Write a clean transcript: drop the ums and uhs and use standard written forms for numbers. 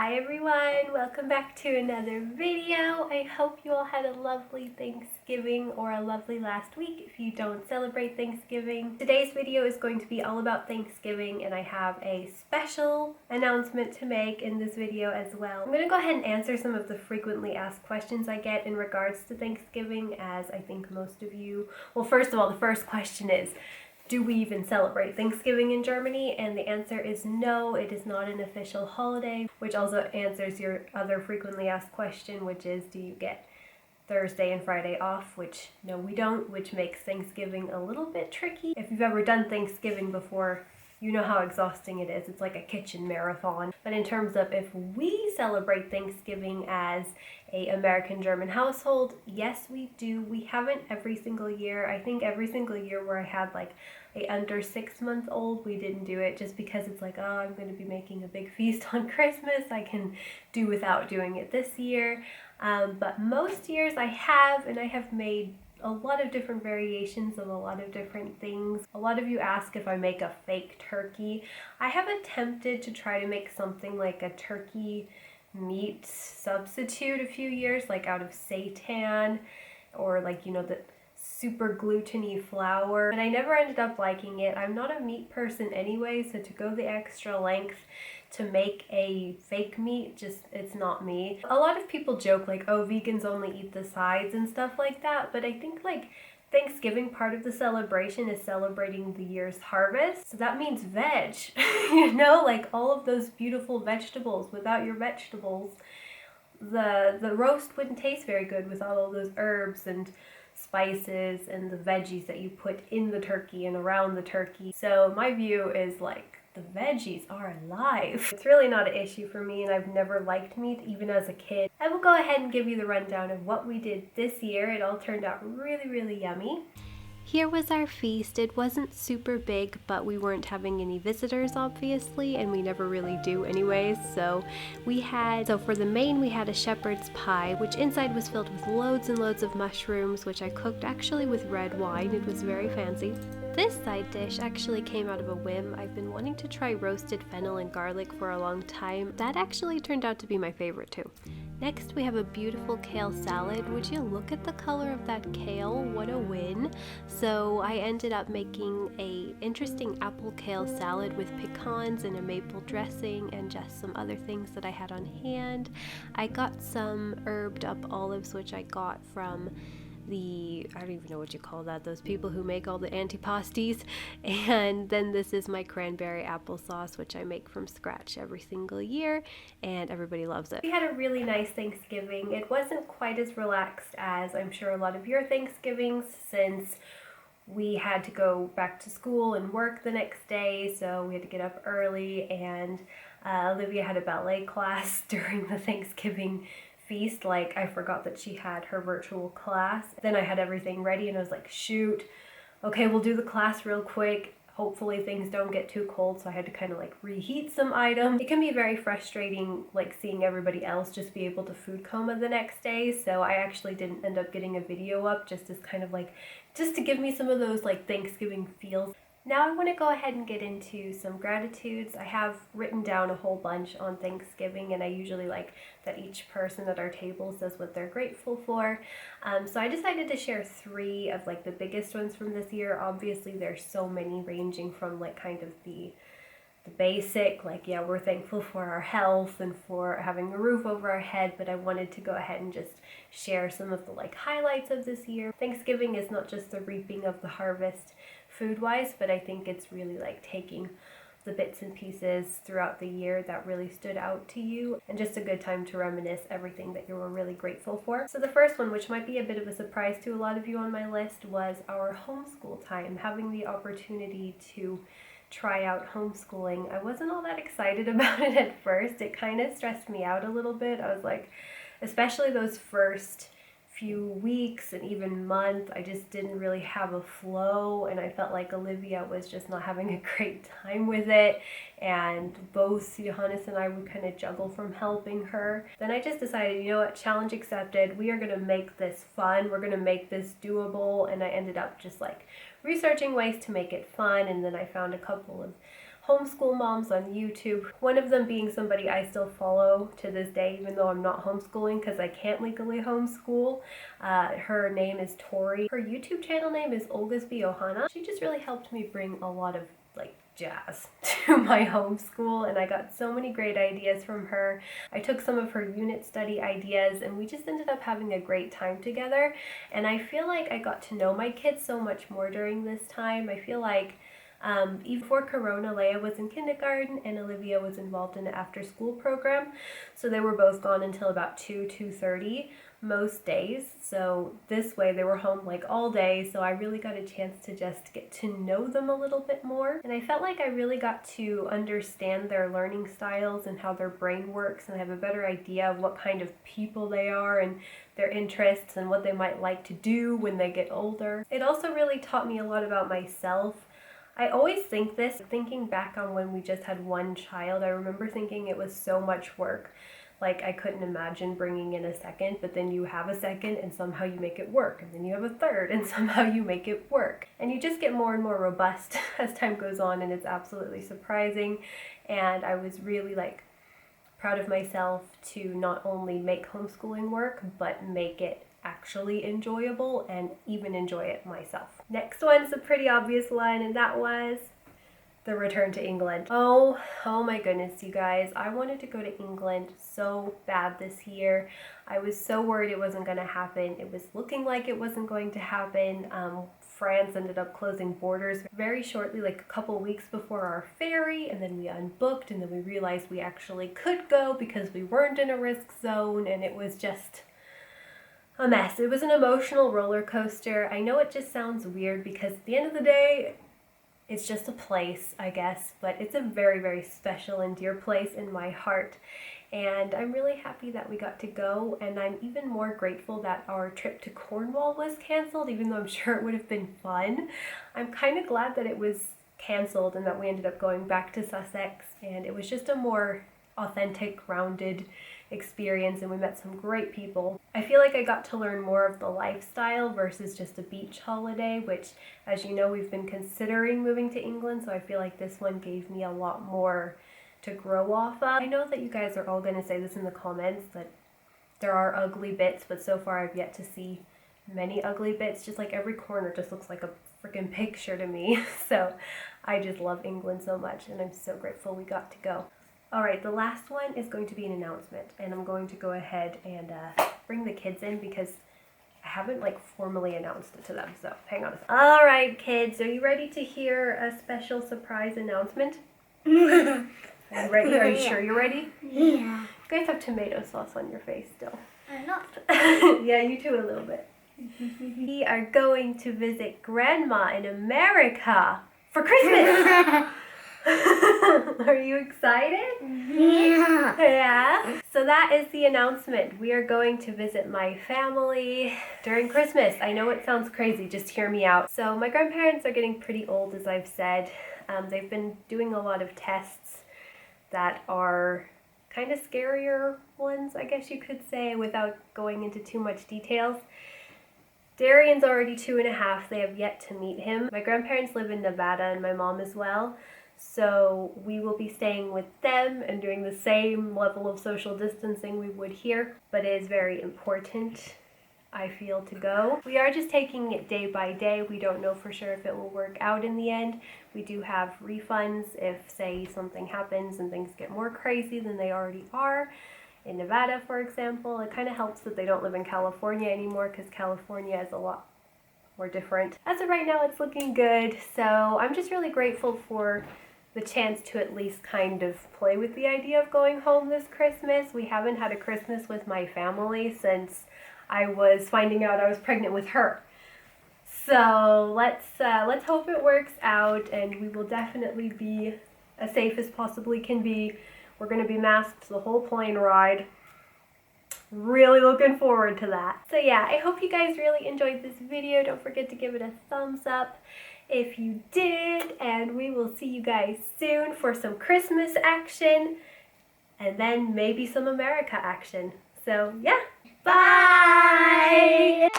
Hi everyone, welcome back to another video. I hope you all had a lovely Thanksgiving or a lovely last week if you don't celebrate Thanksgiving. Today's video is going to be all about Thanksgiving, and I have a special announcement to make in this video as well. I'm going to go ahead and answer some of the frequently asked questions I get in regards to Thanksgiving, as I think most of you, well, first of all, the first question is, do we even celebrate Thanksgiving in Germany? And the answer is no, it is not an official holiday, which also answers your other frequently asked question, which is, do you get Thursday and Friday off? Which no, we don't, which makes Thanksgiving a little bit tricky. If you've ever done Thanksgiving before, you know how exhausting it is. It's like a kitchen marathon. But in terms of if we celebrate Thanksgiving as a American-German household, yes, we do. We haven't every single year. I think every single year where I had like a under 6-month-old, we didn't do it just because it's like, oh, I'm going to be making a big feast on Christmas. I can do without doing it this year. But most years I have, and I have made a lot of different variations of a lot of different things. A lot of you ask if I make a fake turkey. I have attempted to try to make something like a turkey meat substitute a few years, like out of seitan or like, you know, the super gluten-y flour, and I never ended up liking it. I'm not a meat person anyway, so to go the extra length to make a fake meat, just, it's not me. A lot of people joke like, oh, vegans only eat the sides and stuff like that, but I think like Thanksgiving, part of the celebration is celebrating the year's harvest, so that means veg. You know, like all of those beautiful vegetables. Without your vegetables, the roast wouldn't taste very good without all those herbs and spices and the veggies that you put in the turkey and around the turkey. So my view is like, the veggies are alive. It's really not an issue for me, and I've never liked meat even as a kid. I will go ahead and give you the rundown of what we did this year. It all turned out really yummy. Here was our feast. It wasn't super big, but we weren't having any visitors obviously, and we never really do anyways. So for the main we had a shepherd's pie, which inside was filled with loads and loads of mushrooms, which I cooked actually with red wine. It was very fancy. This side dish actually came out of a whim. I've been wanting to try roasted fennel and garlic for a long time. That actually turned out to be my favorite too. Next we have a beautiful kale salad. Would you look at the color of that kale? What a win. So I ended up making a interesting apple kale salad with pecans and a maple dressing and just some other things that I had on hand. I got some herbed up olives, which I got from I don't even know what you call that, those people who make all the antipasties. And then this is my cranberry applesauce, which I make from scratch every single year, and everybody loves it. We had a really nice Thanksgiving. It wasn't quite as relaxed as I'm sure a lot of your Thanksgivings, since we had to go back to school and work the next day, so we had to get up early, and Olivia had a ballet class during the Thanksgiving feast. Like, I forgot that she had her virtual class. Then I had everything ready and I was like, shoot, okay, we'll do the class real quick. Hopefully things don't get too cold, so I had to kind of like reheat some items. It can be very frustrating like seeing everybody else just be able to food coma the next day, so I actually didn't end up getting a video up, just as kind of like, just to give me some of those like Thanksgiving feels. Now I want to go ahead and get into some gratitudes. I have written down a whole bunch on Thanksgiving, and I usually like that each person at our table says what they're grateful for. So I decided to share 3 of like the biggest ones from this year. Obviously there's so many, ranging from like kind of the basic, like, yeah, we're thankful for our health and for having a roof over our head, but I wanted to go ahead and just share some of the like highlights of this year. Thanksgiving is not just the reaping of the harvest food-wise, but I think it's really like taking the bits and pieces throughout the year that really stood out to you, and just a good time to reminisce everything that you were really grateful for. So the first one, which might be a bit of a surprise to a lot of you on my list, was our homeschool time. Having the opportunity to try out homeschooling. I wasn't all that excited about it at first. It kind of stressed me out a little bit. I was like, especially those first few weeks and even month, I just didn't really have a flow, and I felt like Olivia was just not having a great time with it, and both Johannes and I would kind of juggle from helping her. Then I just decided, you know what, challenge accepted. We are going to make this fun. We're going to make this doable, and I ended up just like researching ways to make it fun, and then I found a couple of homeschool moms on YouTube. One of them being somebody I still follow to this day, even though I'm not homeschooling because I can't legally homeschool. Her name is Tori. Her YouTube channel name is Olgasby Ohana. She just really helped me bring a lot of jazz to my homeschool, and I got so many great ideas from her. I took some of her unit study ideas and we just ended up having a great time together, and I feel like I got to know my kids so much more during this time. I feel like even before Corona, Leia was in kindergarten and Olivia was involved in an after-school program, so they were both gone until about 2:30 most days. So this way they were home all day, so I really got a chance to just get to know them a little bit more, and I felt like I really got to understand their learning styles and how their brain works, and have a better idea of what kind of people they are and their interests and what they might like to do when they get older. It also really taught me a lot about myself. I always think this, thinking back on when we just had one child, I remember thinking it was so much work. I couldn't imagine bringing in a second, but then you have a second and somehow you make it work, and then you have a third and somehow you make it work. And you just get more and more robust as time goes on, and it's absolutely surprising. And I was really proud of myself to not only make homeschooling work, but make it actually enjoyable and even enjoy it myself. Next one's a pretty obvious one, and that was the return to England. Oh my goodness, you guys. I wanted to go to England so bad this year. I was so worried it wasn't going to happen. It was looking like it wasn't going to happen. France ended up closing borders very shortly, a couple weeks before our ferry, and then we unbooked, and then we realized we actually could go because we weren't in a risk zone, and it was just a mess. It was an emotional roller coaster. I know it just sounds weird because at the end of the day, it's just a place, I guess, but it's a very, very special and dear place in my heart. And I'm really happy that we got to go, and I'm even more grateful that our trip to Cornwall was canceled, even though I'm sure it would have been fun. I'm kind of glad that it was canceled and that we ended up going back to Sussex, and it was just a more authentic, grounded experience, and we met some great people. I feel like I got to learn more of the lifestyle versus just a beach holiday, which, as you know, we've been considering moving to England, so I feel like this one gave me a lot more to grow off of. I know that you guys are all going to say this in the comments, that there are ugly bits, but so far I've yet to see many ugly bits. Just every corner just looks like a freaking picture to me. So I just love England so much, and I'm so grateful we got to go. Alright, the last one is going to be an announcement, and I'm going to go ahead and bring the kids in because I haven't formally announced it to them, so hang on a second. Alright kids, are you ready to hear a special surprise announcement? Are you ready? Are you sure you're ready? Yeah. You guys have tomato sauce on your face still. I'm not. Yeah, you too a little bit. We are going to visit Grandma in America for Christmas! Are you excited? Yeah. Yeah. So that is the announcement. We are going to visit my family during Christmas. I know it sounds crazy, just hear me out. So my grandparents are getting pretty old, as I've said. They've been doing a lot of tests that are kind of scarier ones, I guess you could say, without going into too much details. Darian's already 2.5. They have yet to meet him. My grandparents live in Nevada, and my mom as well. So we will be staying with them and doing the same level of social distancing we would here, but it is very important, I feel, to go. We are just taking it day by day. We don't know for sure if it will work out in the end. We do have refunds if, say, something happens and things get more crazy than they already are. In Nevada, for example, it kind of helps that they don't live in California anymore, because California is a lot more different. As of right now, it's looking good, so I'm just really grateful for the chance to at least kind of play with the idea of going home this Christmas. We haven't had a Christmas with my family since I was finding out I was pregnant with her. So let's hope it works out, and we will definitely be as safe as possibly can be. We're going to be masked the whole plane ride. Really looking forward to that. So yeah, I hope you guys really enjoyed this video. Don't forget to give it a thumbs up if you did, and we will see you guys soon for some Christmas action, and then maybe some America action. So yeah, bye!